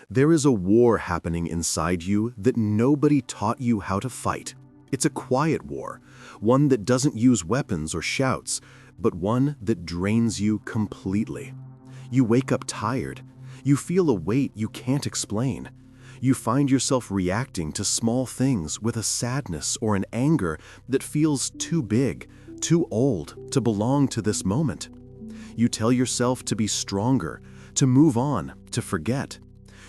There is a war happening inside you that nobody taught you how to fight. It's a quiet war, one that doesn't use weapons or shouts, but one that drains you completely. You wake up tired. You feel a weight you can't explain. You find yourself reacting to small things with a sadness or an anger that feels too big, too old to belong to this moment. You tell yourself to be stronger, to move on, to forget.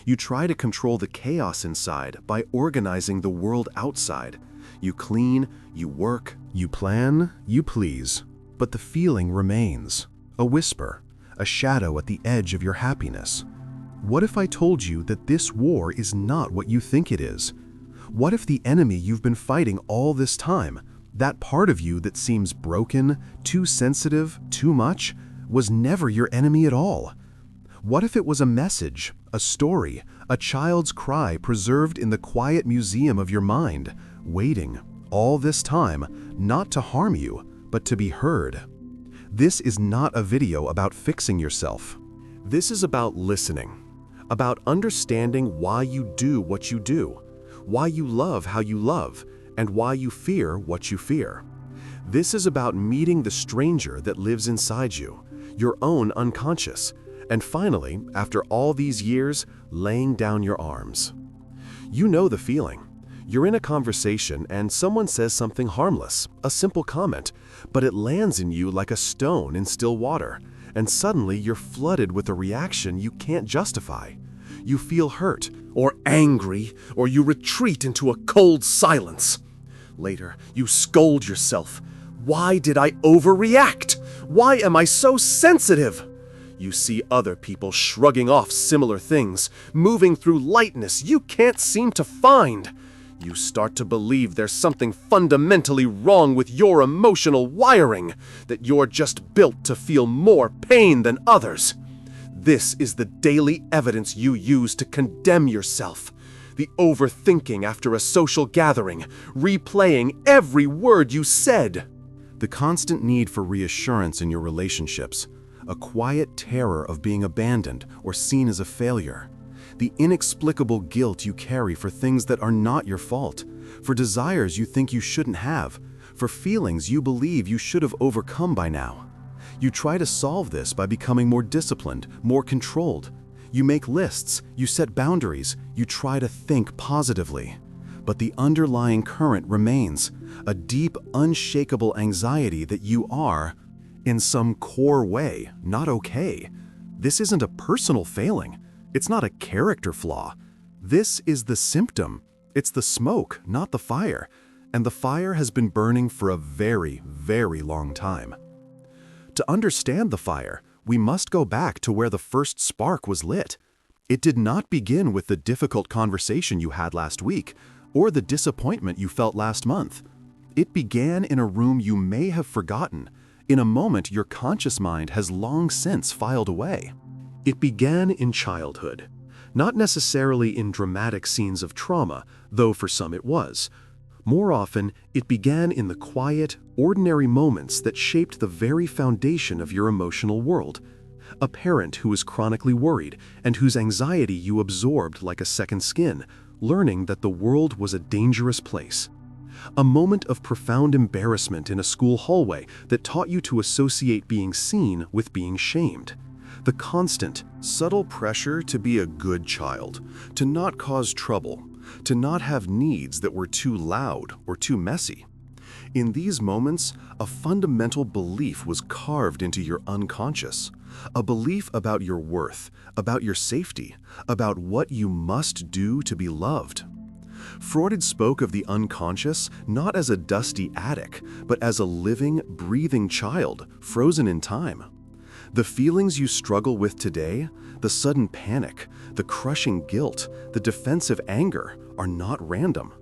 You try to control the chaos inside by organizing the world outside. You clean, you work, you plan, you please. But the feeling remains, a whisper, a shadow at the edge of your happiness. What if I told you that this war is not what you think it is? What if the enemy you've been fighting all this time, that part of you that seems broken, too sensitive, too much, was never your enemy at all? What if it was a message, a story, a child's cry preserved in the quiet museum of your mind, waiting, all this time, not to harm you, but to be heard? This is not a video about fixing yourself. This is about listening, about understanding why you do what you do, why you love how you love, and why you fear what you fear. This is about meeting the stranger that lives inside you, your own unconscious, and finally, after all these years, laying down your arms. You know the feeling. You're in a conversation and someone says something harmless, a simple comment, but it lands in you like a stone in still water, and suddenly you're flooded with a reaction you can't justify. You feel hurt, or angry, or you retreat into a cold silence. Later, you scold yourself. Why did I overreact? Why am I so sensitive? You see other people shrugging off similar things, moving through lightness you can't seem to find. You start to believe there's something fundamentally wrong with your emotional wiring, that you're just built to feel more pain than others. This is the daily evidence you use to condemn yourself. The overthinking after a social gathering, replaying every word you said. The constant need for reassurance in your relationships. A quiet terror of being abandoned or seen as a failure. The inexplicable guilt you carry for things that are not your fault, for desires you think you shouldn't have, for feelings you believe you should have overcome by now. You try to solve this by becoming more disciplined, more controlled. You make lists, you set boundaries, you try to think positively. But the underlying current remains, a deep, unshakable anxiety that you are, in some core way, not okay. This isn't a personal failing. It's not a character flaw. This is the symptom. It's the smoke, not the fire. And the fire has been burning for a very, very long time. To understand the fire, we must go back to where the first spark was lit. It did not begin with the difficult conversation you had last week, or the disappointment you felt last month. It began in a room you may have forgotten, in a moment your conscious mind has long since filed away. It began in childhood, not necessarily in dramatic scenes of trauma, though for some it was. More often, it began in the quiet, ordinary moments that shaped the very foundation of your emotional world. A parent who was chronically worried and whose anxiety you absorbed like a second skin, learning that the world was a dangerous place. A moment of profound embarrassment in a school hallway that taught you to associate being seen with being shamed. The constant, subtle pressure to be a good child, to not cause trouble, to not have needs that were too loud or too messy. In these moments, a fundamental belief was carved into your unconscious, a belief about your worth, about your safety, about what you must do to be loved. Freud spoke of the unconscious not as a dusty attic, but as a living, breathing child, frozen in time. The feelings you struggle with today, the sudden panic, the crushing guilt, the defensive anger, are not random.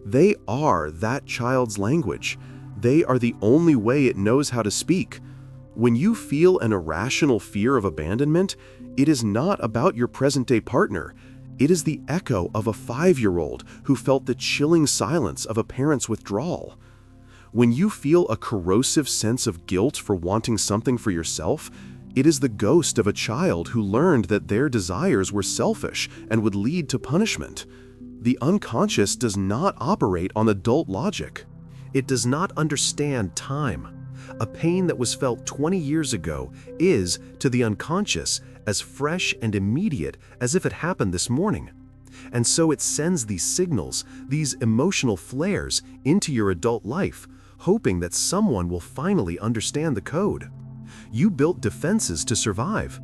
They are that child's language. They are the only way it knows how to speak. When you feel an irrational fear of abandonment, it is not about your present-day partner. It is the echo of a 5-year-old who felt the chilling silence of a parent's withdrawal. When you feel a corrosive sense of guilt for wanting something for yourself, It is the ghost of a child who learned that their desires were selfish and would lead to punishment. The unconscious does not operate on adult logic. It does not understand time. A pain that was felt 20 years ago is, to the unconscious, as fresh and immediate as if it happened this morning. And so it sends these signals, these emotional flares, into your adult life, hoping that someone will finally understand the code. You built defenses to survive.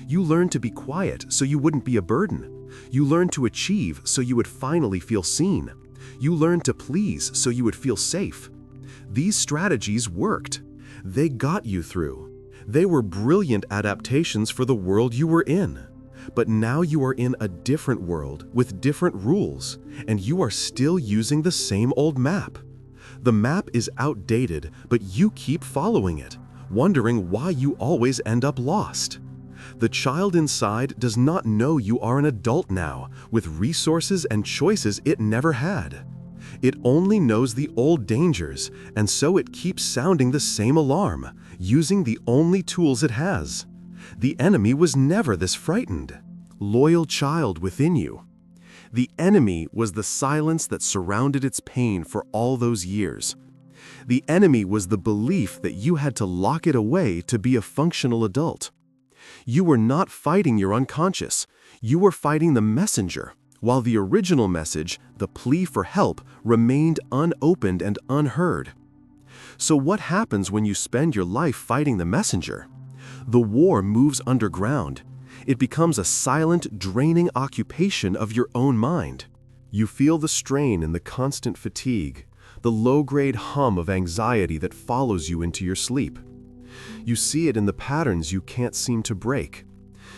You learned to be quiet so you wouldn't be a burden. You learned to achieve so you would finally feel seen. You learned to please so you would feel safe. These strategies worked. They got you through. They were brilliant adaptations for the world you were in. But now you are in a different world with different rules, and you are still using the same old map. The map is outdated, but you keep following it, wondering why you always end up lost. The child inside does not know you are an adult now, with resources and choices it never had. It only knows the old dangers, and so it keeps sounding the same alarm, using the only tools it has. The enemy was never this frightened. Loyal child within you. The enemy was the silence that surrounded its pain for all those years. The enemy was the belief that you had to lock it away to be a functional adult. You were not fighting your unconscious. You were fighting the messenger, while the original message, the plea for help, remained unopened and unheard. So what happens when you spend your life fighting the messenger? The war moves underground. It becomes a silent, draining occupation of your own mind. You feel the strain and the constant fatigue, the low-grade hum of anxiety that follows you into your sleep. You see it in the patterns you can't seem to break.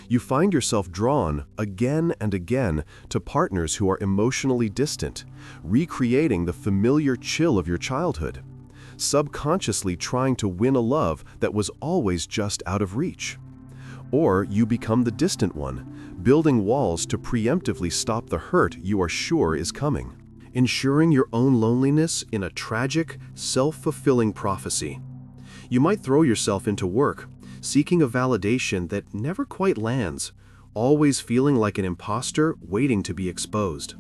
You find yourself drawn, again and again, to partners who are emotionally distant, recreating the familiar chill of your childhood, subconsciously trying to win a love that was always just out of reach. Or you become the distant one, building walls to preemptively stop the hurt you are sure is coming, ensuring your own loneliness in a tragic, self-fulfilling prophecy. You might throw yourself into work, seeking a validation that never quite lands, always feeling like an imposter waiting to be exposed.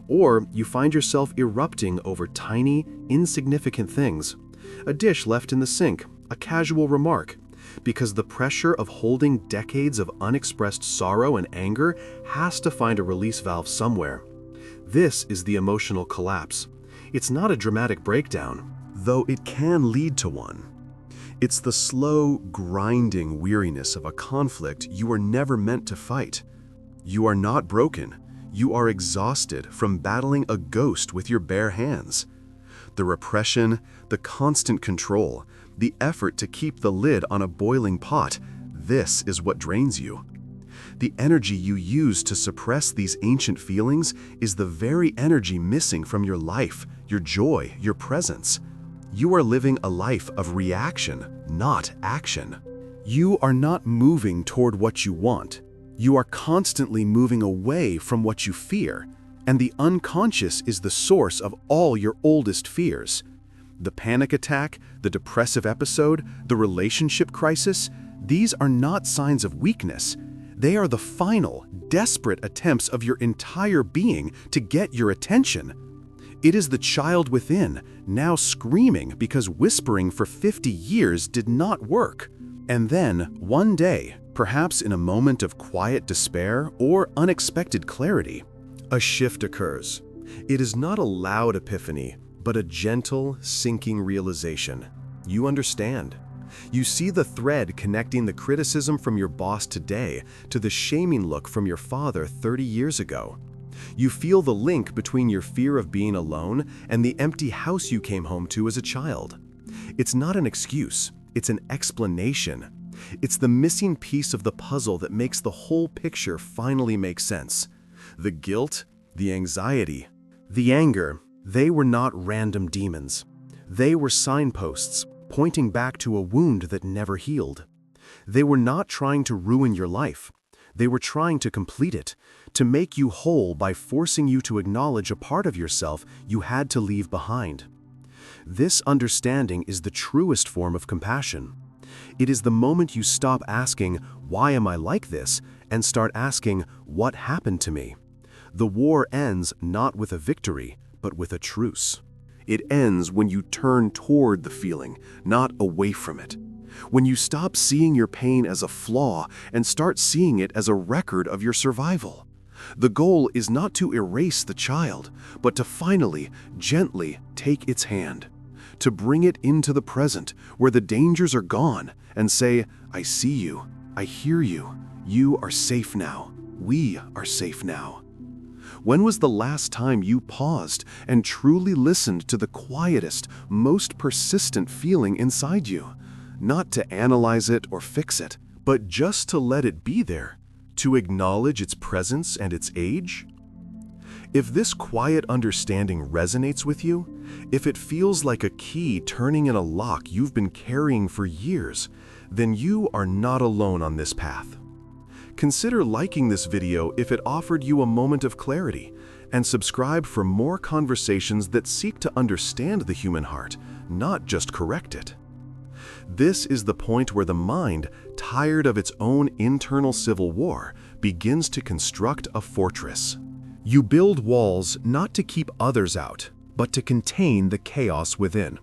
Or you find yourself erupting over tiny, insignificant things, a dish left in the sink, a casual remark, because the pressure of holding decades of unexpressed sorrow and anger has to find a release valve somewhere. This is the emotional collapse. It's not a dramatic breakdown, though it can lead to one. It's the slow, grinding weariness of a conflict you were never meant to fight. You are not broken. You are exhausted from battling a ghost with your bare hands. The repression, the constant control, the effort to keep the lid on a boiling pot, this is what drains you. The energy you use to suppress these ancient feelings is the very energy missing from your life, your joy, your presence. You are living a life of reaction, not action. You are not moving toward what you want. You are constantly moving away from what you fear, and the unconscious is the source of all your oldest fears. The panic attack, the depressive episode, the relationship crisis, these are not signs of weakness. They are the final, desperate attempts of your entire being to get your attention. It is the child within, now screaming because whispering for 50 years did not work. And then, one day, perhaps in a moment of quiet despair or unexpected clarity, a shift occurs. It is not a loud epiphany, but a gentle, sinking realization. You understand. You see the thread connecting the criticism from your boss today to the shaming look from your father 30 years ago. You feel the link between your fear of being alone and the empty house you came home to as a child. It's not an excuse, it's an explanation. It's the missing piece of the puzzle that makes the whole picture finally make sense. The guilt, the anxiety, the anger, they were not random demons. They were signposts, pointing back to a wound that never healed. They were not trying to ruin your life. They were trying to complete it, to make you whole by forcing you to acknowledge a part of yourself you had to leave behind. This understanding is the truest form of compassion. It is the moment you stop asking, "Why am I like this?" and start asking, "What happened to me?" The war ends not with a victory, but with a truce. It ends when you turn toward the feeling, not away from it. When you stop seeing your pain as a flaw and start seeing it as a record of your survival. The goal is not to erase the child, but to finally, gently take its hand. To bring it into the present, where the dangers are gone, and say, "I see you, I hear you, you are safe now, we are safe now." When was the last time you paused and truly listened to the quietest, most persistent feeling inside you? Not to analyze it or fix it, but just to let it be there, to acknowledge its presence and its age? If this quiet understanding resonates with you, if it feels like a key turning in a lock you've been carrying for years, then you are not alone on this path. Consider liking this video if it offered you a moment of clarity, and subscribe for more conversations that seek to understand the human heart, not just correct it. This is the point where the mind, tired of its own internal civil war, begins to construct a fortress. You build walls not to keep others out, but to contain the chaos within.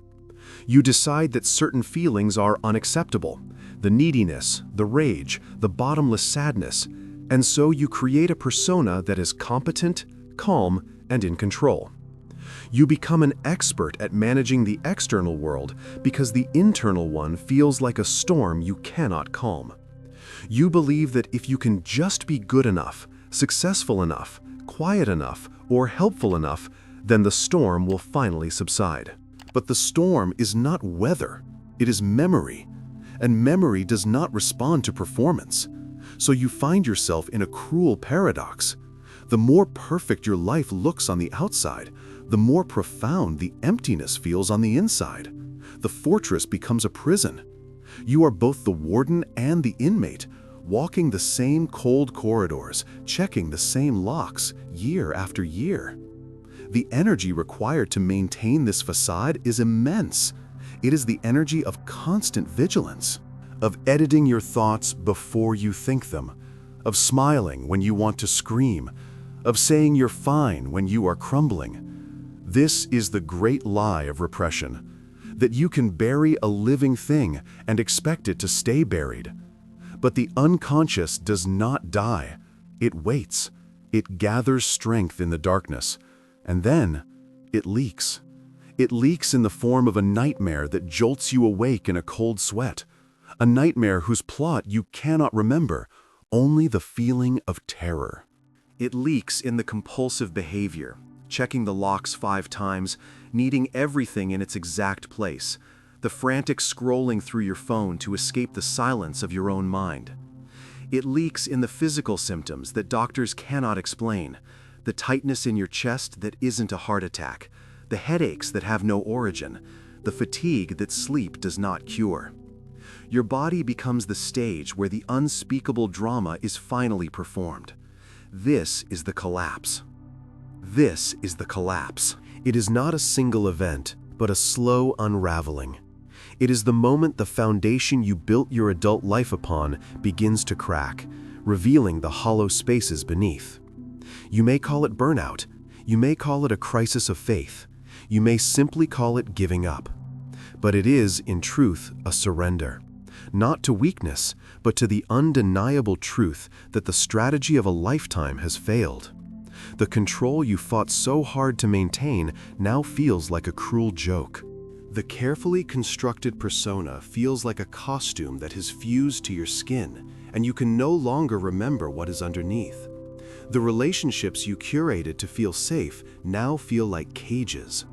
You decide that certain feelings are unacceptable, the neediness, the rage, the bottomless sadness, and so you create a persona that is competent, calm, and in control. You become an expert at managing the external world because the internal one feels like a storm you cannot calm. You believe that if you can just be good enough, successful enough, quiet enough, or helpful enough, then the storm will finally subside. But the storm is not weather, it is memory. And memory does not respond to performance. So you find yourself in a cruel paradox. The more perfect your life looks on the outside, the more profound the emptiness feels on the inside. The fortress becomes a prison. You are both the warden and the inmate, walking the same cold corridors, checking the same locks year after year. The energy required to maintain this facade is immense. It is the energy of constant vigilance, of editing your thoughts before you think them, of smiling when you want to scream, of saying you're fine when you are crumbling. This is the great lie of repression, that you can bury a living thing and expect it to stay buried. But the unconscious does not die. It waits. It gathers strength in the darkness. And then it leaks. It leaks in the form of a nightmare that jolts you awake in a cold sweat. A nightmare whose plot you cannot remember, only the feeling of terror. It leaks in the compulsive behavior, checking the locks 5 times, needing everything in its exact place, the frantic scrolling through your phone to escape the silence of your own mind. It leaks in the physical symptoms that doctors cannot explain, the tightness in your chest that isn't a heart attack, the headaches that have no origin, the fatigue that sleep does not cure. Your body becomes the stage where the unspeakable drama is finally performed. This is the collapse. This is the collapse. It is not a single event, but a slow unraveling. It is the moment the foundation you built your adult life upon begins to crack, revealing the hollow spaces beneath. You may call it burnout. You may call it a crisis of faith. You may simply call it giving up. But it is, in truth, a surrender. Not to weakness, but to the undeniable truth that the strategy of a lifetime has failed. The control you fought so hard to maintain now feels like a cruel joke. The carefully constructed persona feels like a costume that has fused to your skin, and you can no longer remember what is underneath. The relationships you curated to feel safe now feel like cages.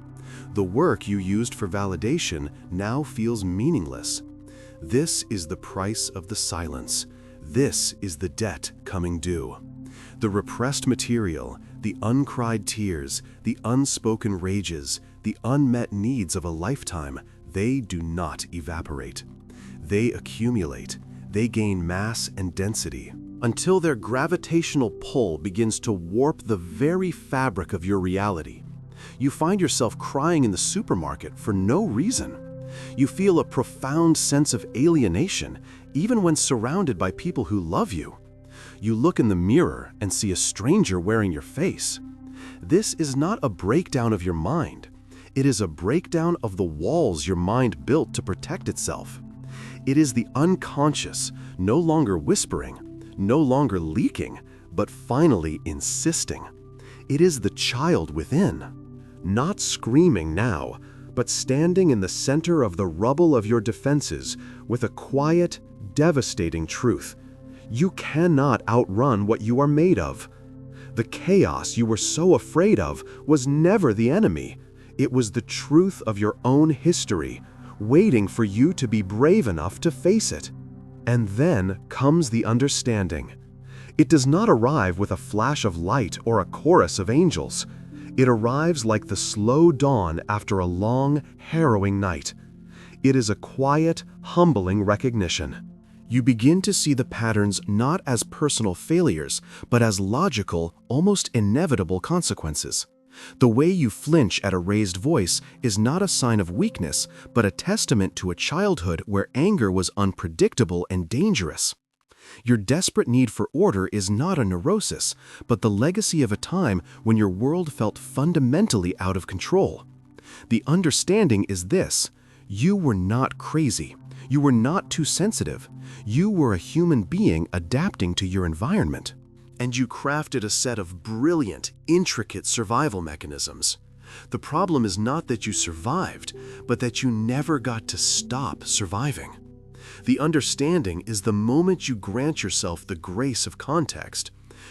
The work you used for validation now feels meaningless. This is the price of the silence. This is the debt coming due. The repressed material, the uncried tears, the unspoken rages, the unmet needs of a lifetime, they do not evaporate. They accumulate. They gain mass and density, until their gravitational pull begins to warp the very fabric of your reality. You find yourself crying in the supermarket for no reason. You feel a profound sense of alienation, even when surrounded by people who love you. You look in the mirror and see a stranger wearing your face. This is not a breakdown of your mind. It is a breakdown of the walls your mind built to protect itself. It is the unconscious, no longer whispering, no longer leaking, but finally insisting. It is the child within, not screaming now, but standing in the center of the rubble of your defenses with a quiet, devastating truth. You cannot outrun what you are made of. The chaos you were so afraid of was never the enemy. It was the truth of your own history, waiting for you to be brave enough to face it. And then comes the understanding. It does not arrive with a flash of light or a chorus of angels. It arrives like the slow dawn after a long, harrowing night. It is a quiet, humbling recognition. You begin to see the patterns not as personal failures, but as logical, almost inevitable consequences. The way you flinch at a raised voice is not a sign of weakness, but a testament to a childhood where anger was unpredictable and dangerous. Your desperate need for order is not a neurosis, but the legacy of a time when your world felt fundamentally out of control. The understanding is this: you were not crazy. You were not too sensitive. You were a human being adapting to your environment. And you crafted a set of brilliant, intricate survival mechanisms. The problem is not that you survived, but that you never got to stop surviving. The understanding is the moment you grant yourself the grace of context.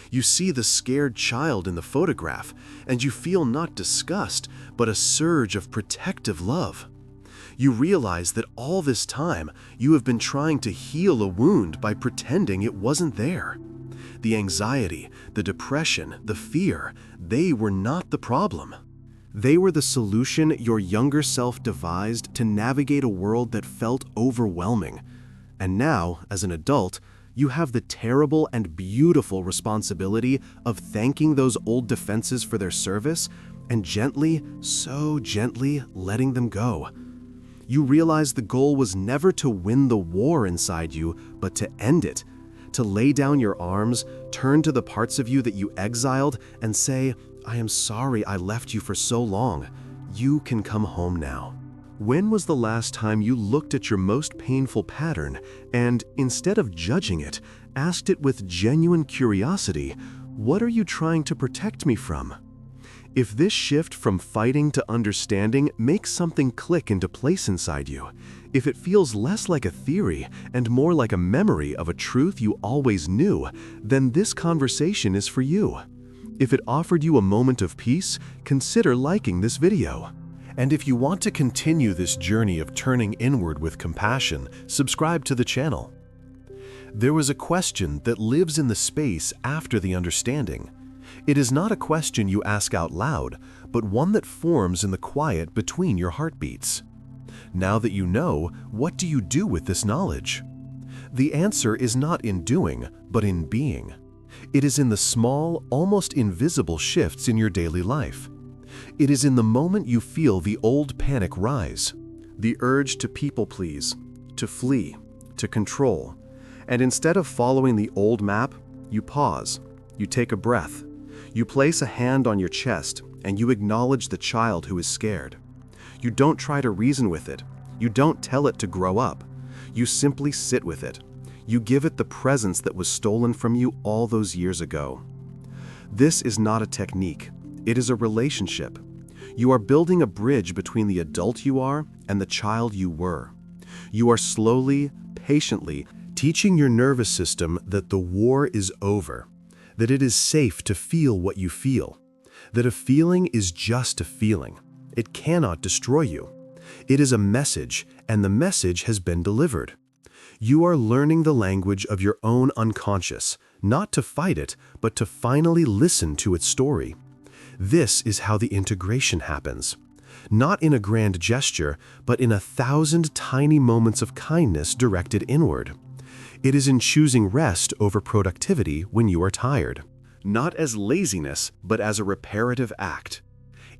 You see the scared child in the photograph, and you feel not disgust, but a surge of protective love. You realize that all this time you have been trying to heal a wound by pretending it wasn't there. The anxiety, the depression, the fear, they were not the problem. They were the solution your younger self devised to navigate a world that felt overwhelming. And now, as an adult, you have the terrible and beautiful responsibility of thanking those old defenses for their service and gently, so gently, letting them go. You realize the goal was never to win the war inside you, but to end it. To lay down your arms, turn to the parts of you that you exiled, and say, "I am sorry I left you for so long. You can come home now." When was the last time you looked at your most painful pattern and, instead of judging it, asked it with genuine curiosity, "What are you trying to protect me from?" If this shift from fighting to understanding makes something click into place inside you, if it feels less like a theory and more like a memory of a truth you always knew, then this conversation is for you. If it offered you a moment of peace, consider liking this video. And if you want to continue this journey of turning inward with compassion, subscribe to the channel. There was a question that lives in the space after the understanding. It is not a question you ask out loud, but one that forms in the quiet between your heartbeats. Now that you know, what do you do with this knowledge? The answer is not in doing, but in being. It is in the small, almost invisible shifts in your daily life. It is in the moment you feel the old panic rise, the urge to people-please, to flee, to control. And instead of following the old map, you pause, you take a breath, you place a hand on your chest, and you acknowledge the child who is scared. You don't try to reason with it. You don't tell it to grow up. You simply sit with it. You give it the presence that was stolen from you all those years ago. This is not a technique. It is a relationship. You are building a bridge between the adult you are and the child you were. You are slowly, patiently teaching your nervous system that the war is over, that it is safe to feel what you feel, that a feeling is just a feeling. It cannot destroy you. It is a message, and the message has been delivered. You are learning the language of your own unconscious, not to fight it, but to finally listen to its story. This is how the integration happens. Not in a grand gesture, but in 1,000 tiny moments of kindness directed inward. It is in choosing rest over productivity when you are tired. Not as laziness, but as a reparative act.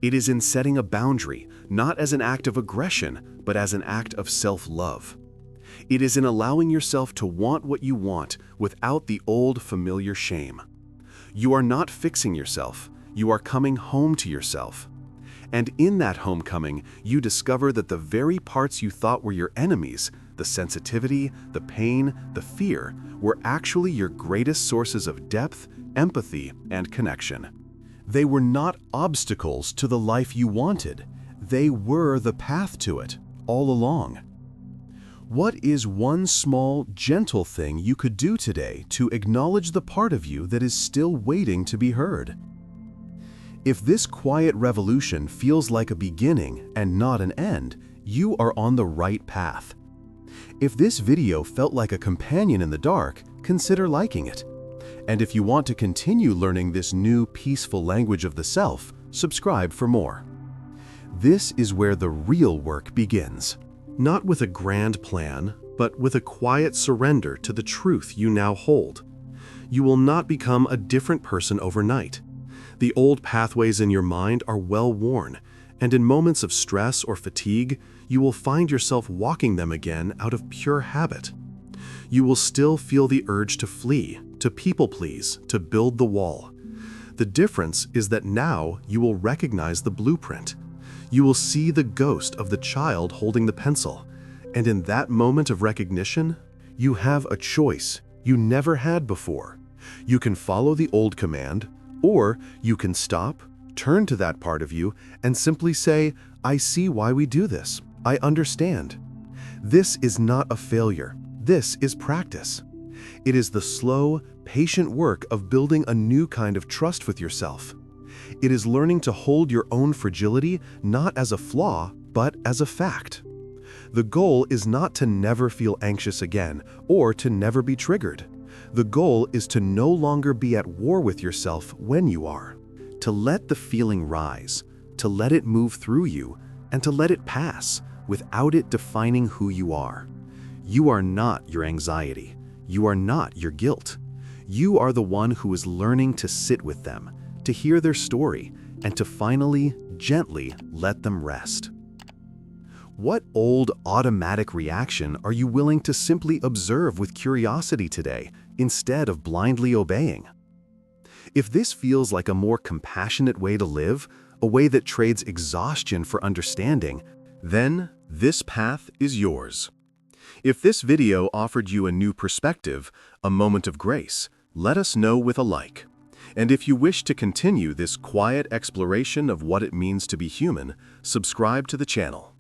It is in setting a boundary, not as an act of aggression, but as an act of self-love. It is in allowing yourself to want what you want without the old familiar shame. You are not fixing yourself, you are coming home to yourself. And in that homecoming, you discover that the very parts you thought were your enemies, the sensitivity, the pain, the fear, were actually your greatest sources of depth, empathy, and connection. They were not obstacles to the life you wanted. They were the path to it, all along. What is one small, gentle thing you could do today to acknowledge the part of you that is still waiting to be heard? If this quiet revolution feels like a beginning and not an end, you are on the right path. If this video felt like a companion in the dark, consider liking it. And if you want to continue learning this new, peaceful language of the self, subscribe for more. This is where the real work begins. Not with a grand plan, but with a quiet surrender to the truth you now hold. You will not become a different person overnight. The old pathways in your mind are well worn, and in moments of stress or fatigue, you will find yourself walking them again out of pure habit. You will still feel the urge to flee, to people please, to build the wall. The difference is that now you will recognize the blueprint. You will see the ghost of the child holding the pencil, and in that moment of recognition, you have a choice you never had before. You can follow the old command, or you can stop, turn to that part of you, and simply say, I see why we do this. I understand. This is not a failure. This is practice. It is the slow, patient work of building a new kind of trust with yourself. It is learning to hold your own fragility not as a flaw, but as a fact. The goal is not to never feel anxious again or to never be triggered. The goal is to no longer be at war with yourself when you are. To let the feeling rise, to let it move through you, and to let it pass without it defining who you are. You are not your anxiety. You are not your guilt. You are the one who is learning to sit with them, to hear their story, and to finally, gently let them rest. What old automatic reaction are you willing to simply observe with curiosity today instead of blindly obeying? If this feels like a more compassionate way to live, a way that trades exhaustion for understanding, then this path is yours. If this video offered you a new perspective, a moment of grace, let us know with a like. And if you wish to continue this quiet exploration of what it means to be human, subscribe to the channel.